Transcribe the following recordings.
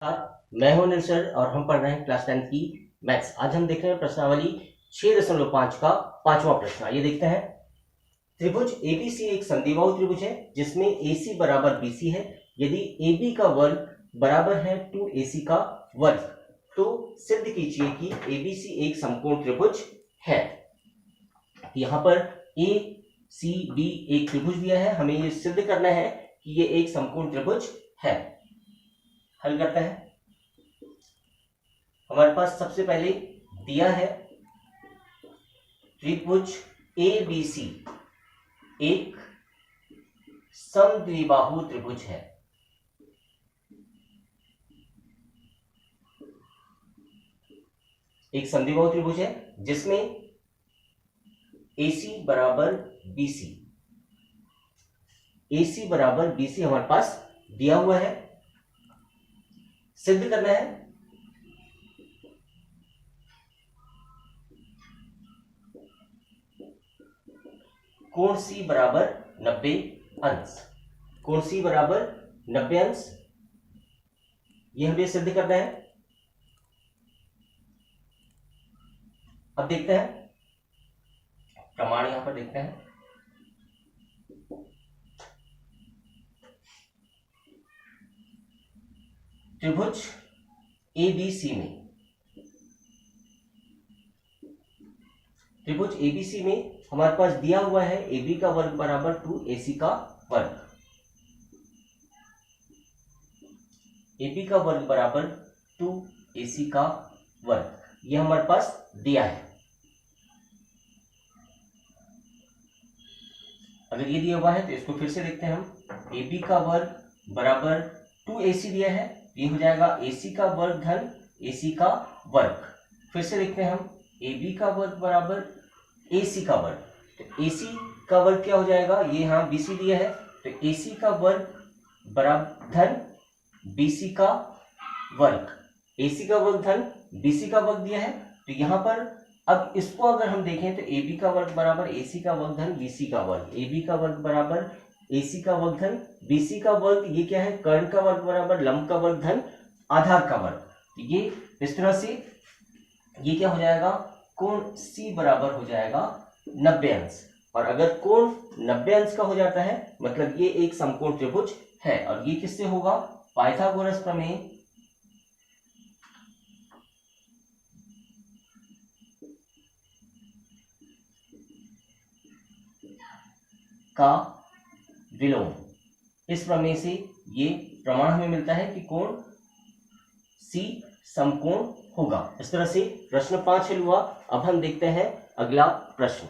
मैं हूं अनिल सर और हम पढ़ रहे हैं क्लास 10 की मैथ्स। आज हम देख रहे हैं प्रश्नावली 6.5 का 5वां प्रश्न। ये देखते हैं। त्रिभुज एबीसी एक संधिबाहु त्रिभुज है जिसमें AC बराबर BC है। यदि AB का वर्ग बराबर है 2AC का वर्ग तो सिद्ध कीजिए कि ABC एक समकोण त्रिभुज है। यहाँ पर ACB एक त्रिभुज दिया है, हमें ये सिद्ध करना है कि ये एक समकोण त्रिभुज है। हल करते हैं। हमारे पास सबसे पहले दिया है त्रिभुज ABC एक समद्विबाहु त्रिभुज है। एक समद्विबाहु त्रिभुज है जिसमें AC बराबर BC, AC बराबर BC हमारे पास दिया हुआ है। सिद्ध करना है। कोण C बराबर 90 अंश। कोण C बराबर 90 अंश, ये हमें सिद्ध करना है। अब देखते हैं प्रमाण, यहां पर देखते हैं। त्रिभुज ABC में हमारे पास दिया हुआ है AB का वर्ग बराबर 2AC का वर्ग। AB का वर्ग बराबर 2AC का वर्ग, ये हमारे पास दिया है। अगर ये दिया हुआ है तो इसको फिर से देखते हैं हम। AB का वर्ग बराबर 2AC दिया है, ये हो जाएगा AC का वर्ग धन AC का वर्ग। फिर से देखते हैं हम। AB का वर्ग बराबर AC का वर्ग, तो AC का वर्ग क्या हो जाएगा, ये यहाँ BC दिया है, तो AC का वर्ग बराबर धन BC का वर्ग। AC का वर्ग धन BC का वर्ग दिया है, तो यहाँ पर अब इसको अगर हम देखें तो AB का वर्ग बराबर AC का वर्ग धन BC का वर्ग। AB का वर्ग बराबर AC का वर्ग धन BC का वर्ग, ये क्या है, कर्ण का वर्ग बराबर लंब का वर्ग धन आधार का वर्ग। ये इस तरह से ये क्या हो जाएगा, कोण C बराबर हो जाएगा 90 अंश। और अगर कोण 90 अंश का हो जाता है मतलब ये एक समकोण त्रिभुज है। और ये किससे होगा, पाइथागोरस प्रमेय का विलोम। इस प्रमेय से ये प्रमाण हमें मिलता है कि कोण C समकोण होगा। इस तरह से प्रश्न 5 हल हुआ। अब हम देखते हैं अगला प्रश्न।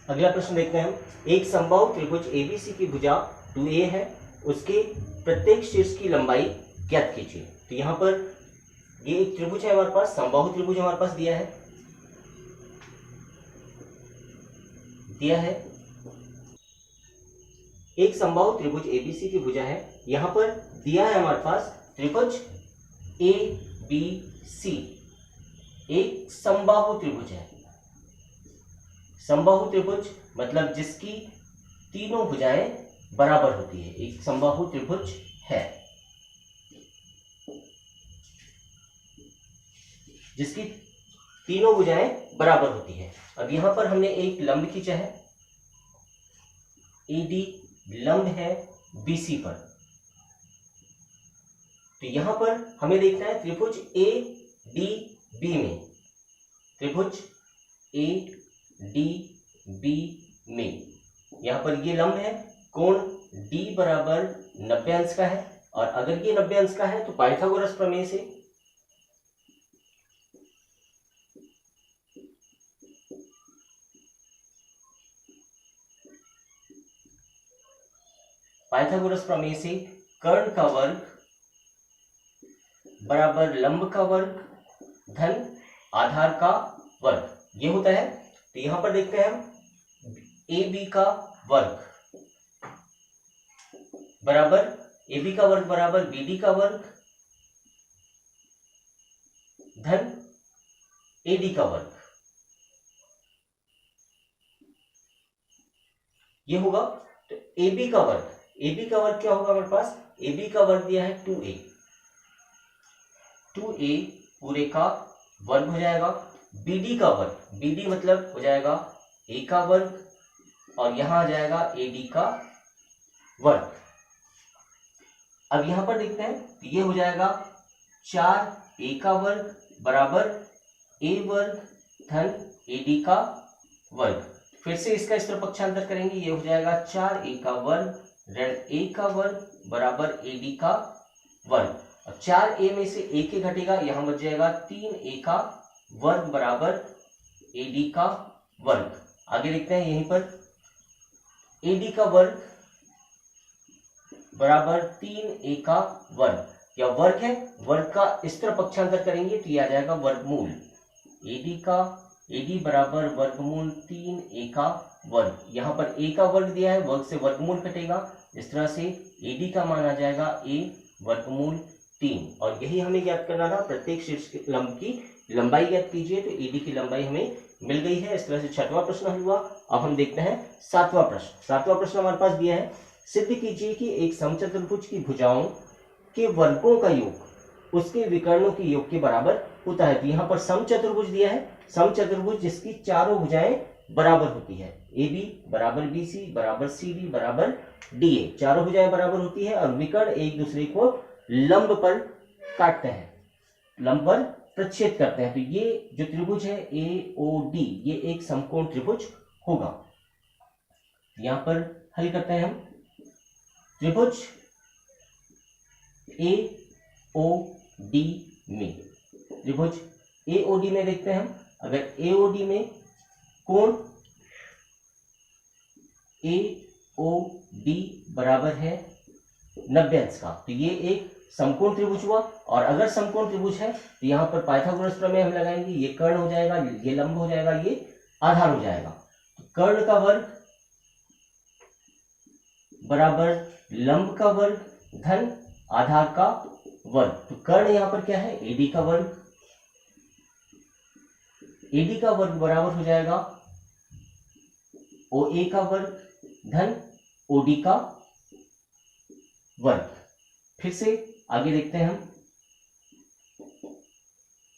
अगला प्रश्न देखते हैं हम। एक समबाहु त्रिभुज ABC की भुजा 2A है, उसके प्रत्येक शीर्ष की लंबाई ज्ञात कीजिए। तो यहाँ पर ये एक त्रिभुज है हमारे पास, समबाहु त्रिभुज हमारे पास दिया है। एक समबाहु त्रिभुज ABC की भुजा है, यहाँ पर दिया है हमारे पास त्रिभुज ABC एक समबाहु त्रिभुज है। समबाहु त्रिभुज मतलब जिसकी तीनों भुजाएं बराबर होती है, एक समबाहु त्रिभुज है जिसकी तीनों भुजाएं बराबर होती है। अब यहां पर हमने एक लंब खींचा है, AD लंब है BC पर। तो यहां पर हमें देखना है त्रिभुज ADB में, त्रिभुज ADB में यहां पर ये लंब है, कोण D बराबर 90 अंश का है। और अगर ये 90 अंश का है तो पाइथागोरस प्रमेय से कर्ण का वर्ग बराबर लंब का वर्ग धन आधार का वर्ग, ये होता है। तो यहां पर देखते हैं हम AB का वर्ग बराबर BD का वर्ग धन AD का वर्ग, ये होगा। तो AB का वर्ग क्या होगा हमारे पास, AB का वर्ग दिया है 2A, 2a पूरे का वर्ग हो जाएगा, bd का वर्ग, bd मतलब हो जाएगा a का वर्ग और यहां आ जाएगा ad का वर्ग। अब यहां पर देखते हैं तो ये हो जाएगा 4a का वर्ग बराबर a वर्ग धन ad का वर्ग। फिर से इसका इस तरफ पक्षांतर करेंगे, ये हो जाएगा 4a का वर्ग ऋण a का वर्ग बराबर ad का वर्ग। और 4a में से a के घटेगा, यहां बच जाएगा 3a का वर्ग बराबर ad का वर्ग। आगे लिखते हैं यहीं पर ad का वर्ग बराबर 3a का वर्ग, या वर्ग है, वर्ग का इस तरफ पक्षांतर करेंगे तो ये आ जाएगा वर्गमूल ad बराबर वर्गमूल 3a का वर्ग। यहाँ पर a का वर्ग दिया है, वर्ग से वर्गमूल कटेगा, इस तरह से ad का मान आ जाएगा a वर्गमूल 3। और यही हमें ज्ञात करना था, प्रत्येक शीर्ष के लंब की लंबाई ज्ञात कीजिए, तो ad की लंबाई हमें मिल गई है। इस तरह से छठवां प्रश्न हुआ। अब हम देखते हैं सातवां प्रश्न। सातवां प्रश्न हमारे पास दिया है, सिद्ध कीजिए कि एक समचतुर्भुज की भुजाओं के वर्गों का योग उसके विकर्णों के योग के बराबर होता है। तो यहाँ पर समचतुर्भुज दिया है, समचतुर्भुज जिसकी चारों भुजाएं बराबर होती है, AB बराबर BC बराबर CD बराबर DA, चारों भुजाएं बराबर होती है और विकर्ण एक दूसरे को लंब पर काटते हैं, लंब पर प्रच्छेद करते हैं। तो ये जो त्रिभुज है AOD, ये एक समकोण त्रिभुज होगा। यहां पर हल करते हैं हम। त्रिभुज AOD में, त्रिभुज AOD में देखते हैं हम, अगर AOD में कोण AOD बराबर है 90 अंश का, तो ये एक समकोण त्रिभुज हुआ। और अगर समकोण त्रिभुज है तो यहाँ पर पाइथागोरस प्रमेय हम लगाएंगे, ये कर्ण हो जाएगा, ये लंब हो जाएगा, ये आधार हो जाएगा। तो कर्ण का वर्ग बराबर लंब का वर्ग धन आधार का वर्ग। तो कर्ण यहाँ पर क्या है, AD का वर्ग, AD का वर्ग बराबर हो जाएगा OA का वर्ग धन OD का वर्ग। फिर से आगे देखते हैं हम,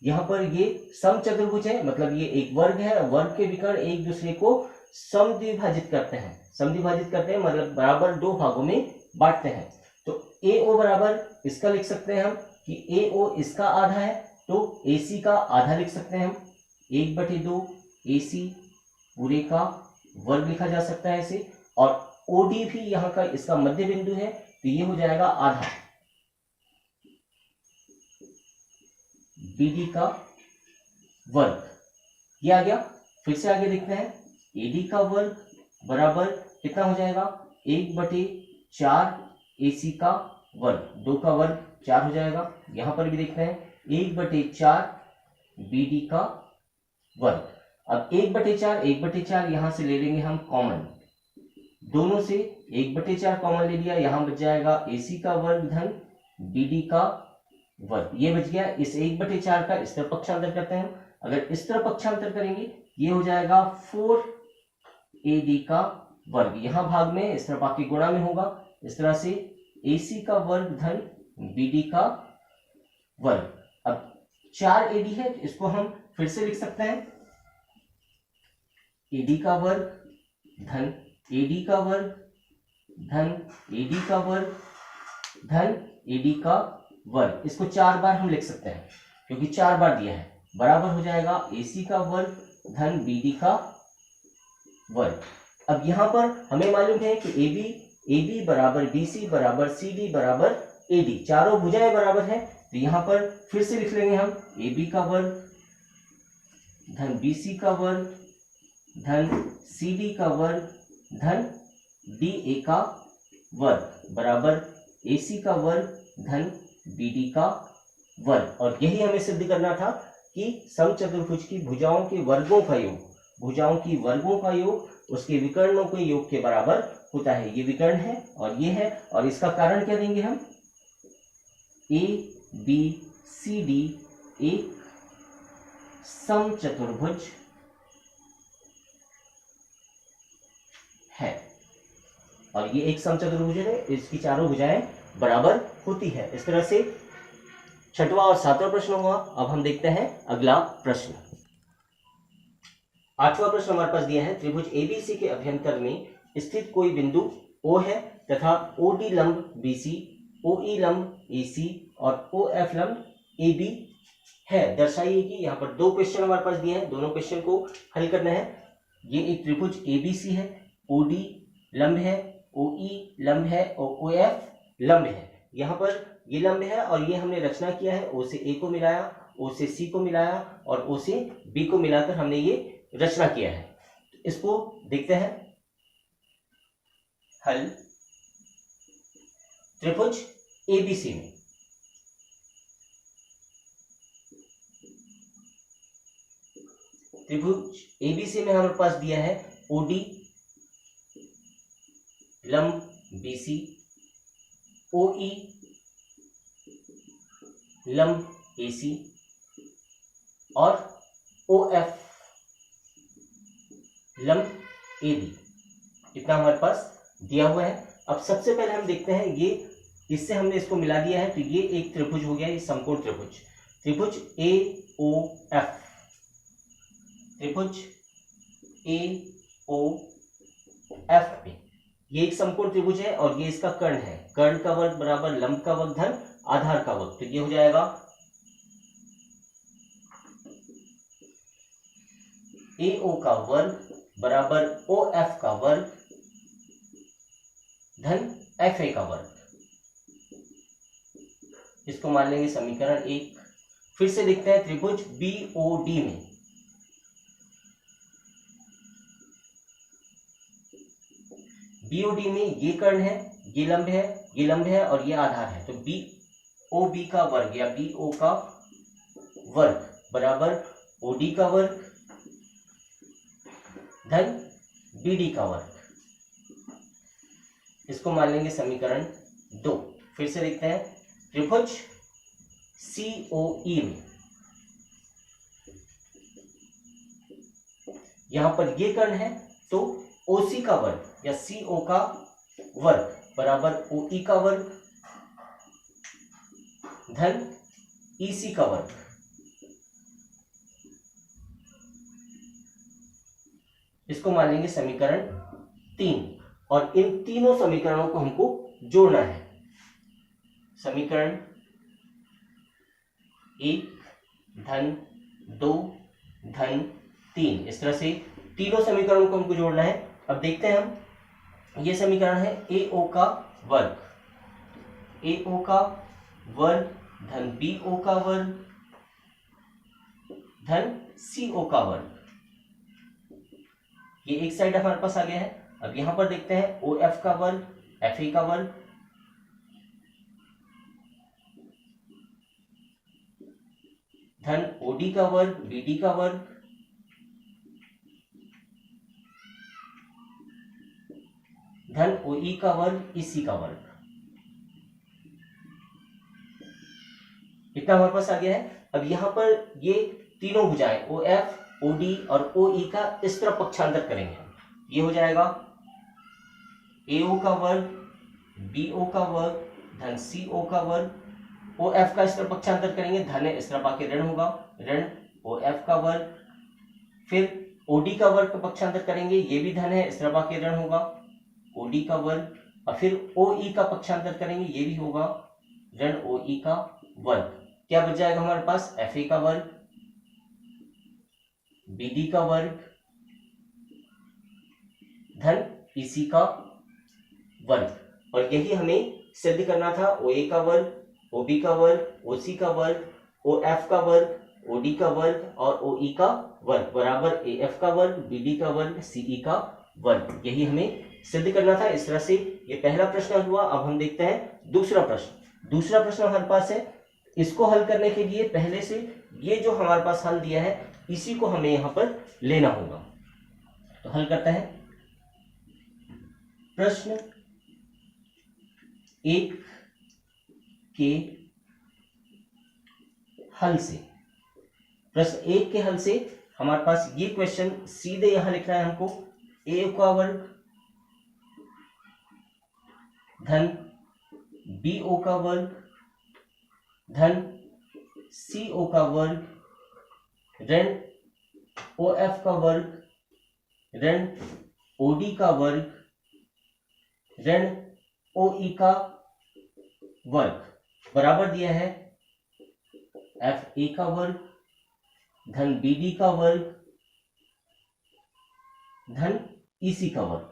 यहां पर ये समचतुर्भुज है, मतलब ये एक वर्ग है, वर्ग के विकर्ण एक दूसरे को समद्विभाजित करते हैं, समद्विभाजित करते हैं मतलब बराबर दो भागों में बांटते हैं। तो AO बराबर इसका लिख सकते हैं हम कि AO इसका आधा है, तो AC का आधा लिख सकते हैं हम, 1/2 AC पूरे का वर्ग लिखा जा सकता है इसे। और OD भी यहाँ का इसका मध्य बिंदु है, तो ये हो जाएगा आधा BD का वर्ग, ये आ गया। फिर से आगे देखते हैं, AD का वर्ग बराबर कितना हो जाएगा, 1/4 AC का वर्ग, 2 का वर्ग 4 हो जाएगा। यहां पर भी देखते हैं 1/4 BD का वर्ग। अब 1/4 यहां से ले लेंगे हम कॉमन, दोनों से 1/4 कॉमन ले लिया, यहां बच जाएगा AC का वर्ग धन BD का वर्ग, ये बच गया। इस 1/4 का इस तरफ पक्षांतर करते हैं, अगर इस तरफ पक्षांतर करेंगे ये हो जाएगा 4AD का वर्ग, यहां भाग में इस तरफ आपकी गुणा में होगा, इस तरह से AC का वर्ग धन BD का वर्ग। अब 4AD है, इसको हम फिर से लिख सकते हैं, AD का वर्ग धन AD का वर्ग धन AD का वर्ग धन AD का वर्ग। इसको 4 बार हम लिख सकते हैं क्योंकि 4 बार दिया है, बराबर हो जाएगा AC का वर्ग धन BD का वर्ग। अब यहां पर हमें मालूम है कि AB बराबर BC बराबर CD बराबर AD, चारों भुजाएं बराबर है, तो यहां पर फिर से लिख लेंगे हम AB का वर्ग धन BC का वर्ग धन CD का वर्ग धन DA का वर्ग बराबर AC का वर्ग धन BD का वर्ग। और यही हमें सिद्ध करना था कि समचतुर्भुज की भुजाओं के वर्गों का योग, भुजाओं की वर्गों का योग उसके विकर्णों के योग के बराबर होता है। ये विकर्ण है और ये है, और इसका कारण क्या देंगे हम, ABCD एक समचतुर्भुज है, और ये एक समचतुर्भुज है, इसकी चारों भुजाएं बराबर होती है। इस तरह से छठवां और सातवां प्रश्न हुआ। अब हम देखते हैं अगला प्रश्न। आठवां प्रश्न हमारे पास दिया है, त्रिभुज एबीसी के अभ्यंतर में स्थित कोई बिंदु O है तथा OD लंब BC, OE लंब AC और OF लंब AB है, दर्शाइए कि। यहाँ पर दो क्वेश्चन हमारे पास दिए हैं, दोनों क्वेश्चन को हल करना है। ये एक त्रिभुज ABC है, OD लंब है, OE लंब है और OF लंब है। यहाँ पर ये लंब है और ये हमने रचना किया है, O से A को मिलाया, O से C को मिलाया और O से B को मिलाकर हमने ये रचना किया है। इसको देखते हैं हल। त्रिभुज ABC में हमारे पास दिया है OD लंब BC, OE लंब AC और OF लंब AB। इतना हमारे पास दिया हुआ है। अब सबसे पहले हम देखते हैं, ये इससे हमने इसको मिला दिया है, तो ये एक त्रिभुज हो गया, ये समकोण त्रिभुज, त्रिभुज AOF, त्रिभुज AOF पे ये एक समकोण त्रिभुज है और ये इसका कर्ण है। कर्ण का वर्ग बराबर लंब का वर्ग धन आधार का वर्ग, तो ये हो जाएगा AO का वर्ग बराबर OF का वर्ग धन FA का वर्ग। इसको मान लेंगे समीकरण 1। फिर से देखते हैं त्रिभुज BOD में, BOD में ये कर्ण है, ये लंब है, ये लंब है और ये आधार है, तो BOB का वर्ग या BO का वर्ग बराबर OD का वर्ग धन BD का वर्ग। इसको मान लेंगे समीकरण 2। फिर से देखते हैं त्रिभुज COE में, यहां पर ये कर्ण है, तो OC का वर्ग या CO का वर्ग बराबर OE का वर्ग धन EC का वर्ग। इसको मान लेंगे समीकरण 3 और इन तीनों समीकरणों को हमको जोड़ना है। समीकरण 1 धन 2 धन 3, इस तरह से तीनों समीकरणों को हमको जोड़ना है। अब देखते हैं हम, ये समीकरण है AO का वर्ग, AO का वर्ग धन BO का वर्ग धन CO का वर्ग। ये एक साइड हमारे पास आ गया है। अब यहां पर देखते हैं OF का वर्ग, FA का वर्ग धन OD का वर्ग, BD का वर्ग धन OE का वर्ग, EC का वर्ग। इतना हमारे पास आ गया है। अब यहां पर ये तीनों भुजाएं OF, OD और OE का इस तरफ पक्षांतर करेंगे। ये हो जाएगा AO का वर्ग, BO का वर्ग धन CO का वर्ग, OF का इस तरफ पक्षांतर करेंगे, धन है, इस तरफ आके ऋण होगा, ऋण OF का वर्ग। फिर OD का वर्ग का पक्षांतर करेंगे, ये भी धन है, इस तरफ आके ऋण होगा, OD का वर्ग। और फिर OE का पक्षांतर करेंगे, ये भी होगा ऋण OE का वर्ग। क्या बच जाएगा हमारे पास? FA का वर्ग, BD का वर्ग धन EC का वर्ग। और यही हमें सिद्ध करना था, OA का वर्ग, OB का वर्ग, OC का वर्ग, OF का वर्ग, OD का वर्ग और OE का वर्ग बराबर AF का वर्ग, BD का वर्ग, CE का वर्ग। यही हमें सिद्ध करना था। इस तरह से ये पहला प्रश्न हुआ। अब हम देखते हैं दूसरा प्रश्न। दूसरा प्रश्न हमारे पास है, इसको हल करने के लिए पहले से ये जो हमारे पास हल दिया है इसी को हमें यहां पर लेना होगा। तो हल करते हैं प्रश्न 1 के हल से। प्रश्न 1 के हल से हमारे पास ये क्वेश्चन सीधे यहां लिखना है हमको, A का वर्ग धन BO का वर्ग धन CO का वर्ग ऋण OF का वर्ग ऋण OD का वर्ग ऋण OE का वर्ग बराबर दिया है FA का वर्ग धन BD का वर्ग धन EC का वर्ग।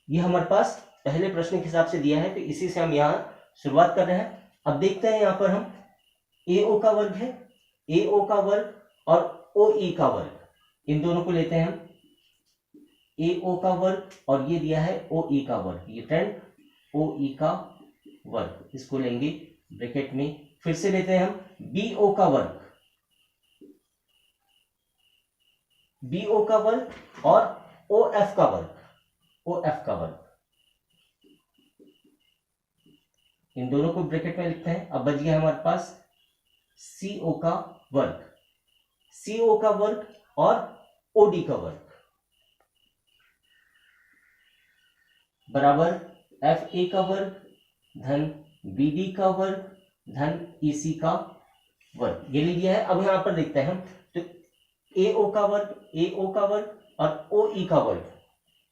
ये हमारे पास पहले प्रश्न के हिसाब से दिया है, तो इसी से हम यहाँ शुरुआत कर रहे हैं। अब देखते हैं यहाँ पर हम AO का वर्ग है, AO का वर्ग और OE का वर्ग, इन दोनों को लेते हैं हम। AO का वर्ग और ये दिया है OE का वर्ग, ये ऋण OE का वर्ग, इसको लेंगे ब्रैकेट में। फिर से लेते हैं हम BO का वर्ग, BO का वर्ग और OF का वर्ग, OF का वर्ग, इन दोनों को ब्रैकेट में लिखते हैं। अब बच गया हमारे पास CO का वर्ग, CO का वर्ग और OD का वर्ग बराबर FA का वर्ग धन BD का वर्ग धन EC का वर्ग, ये ले लिया है। अब यहां पर देखते हैं हम, तो AO का वर्ग और OE का वर्ग,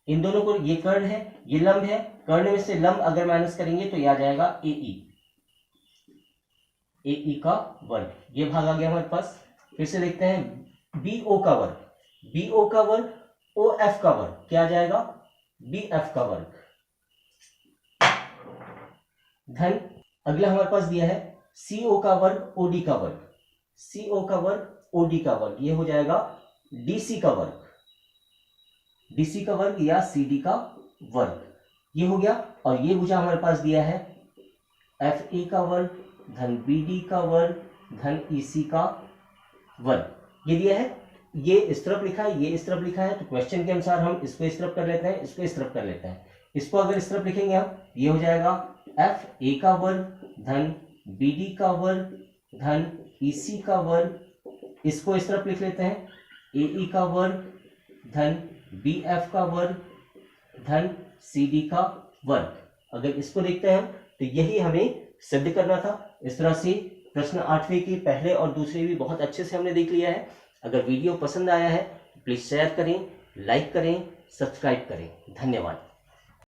इन दोनों को, ये कर्ण है ये लंब है, कर्ण में से लंब अगर माइनस करेंगे तो यह आ जाएगा AE का वर्ग, ये भाग आ गया हमारे पास। फिर से देखते हैं BO का वर्ग OF का वर्ग, क्या आ जाएगा BF का वर्ग धन, अगला हमारे पास दिया है CO का वर्ग OD का वर्ग, CO का वर्ग OD का वर्ग, ये हो जाएगा DC का वर्ग, DC का वर्ग या CD का वर्ग, ये हो गया। और ये भुजा हमारे पास दिया है FA का वर्ग धन BD का वर्ग धन EC का वर्ग, ये दिया है। ये इस तरफ लिखा है, ये इस तरफ लिखा है, तो क्वेश्चन के अनुसार हम इसको इस तरफ कर लेते हैं, इसको इस तरफ कर लेते हैं। इसको अगर इस तरफ लिखेंगे हम, ये हो जाएगा FA का वर्ग धन BD का वर्ग धन EC का वर्ग, इसको इस तरफ लिख लेते हैं AE का वर्ग धन BF का वर्ग धन CD का वर्ग। अगर इसको देखते हैं हम, तो यही हमें सिद्ध करना था। इस तरह से प्रश्न 8वें के पहले और दूसरे भी बहुत अच्छे से हमने देख लिया है। अगर वीडियो पसंद आया है तो प्लीज शेयर करें, लाइक करें, सब्सक्राइब करें। धन्यवाद।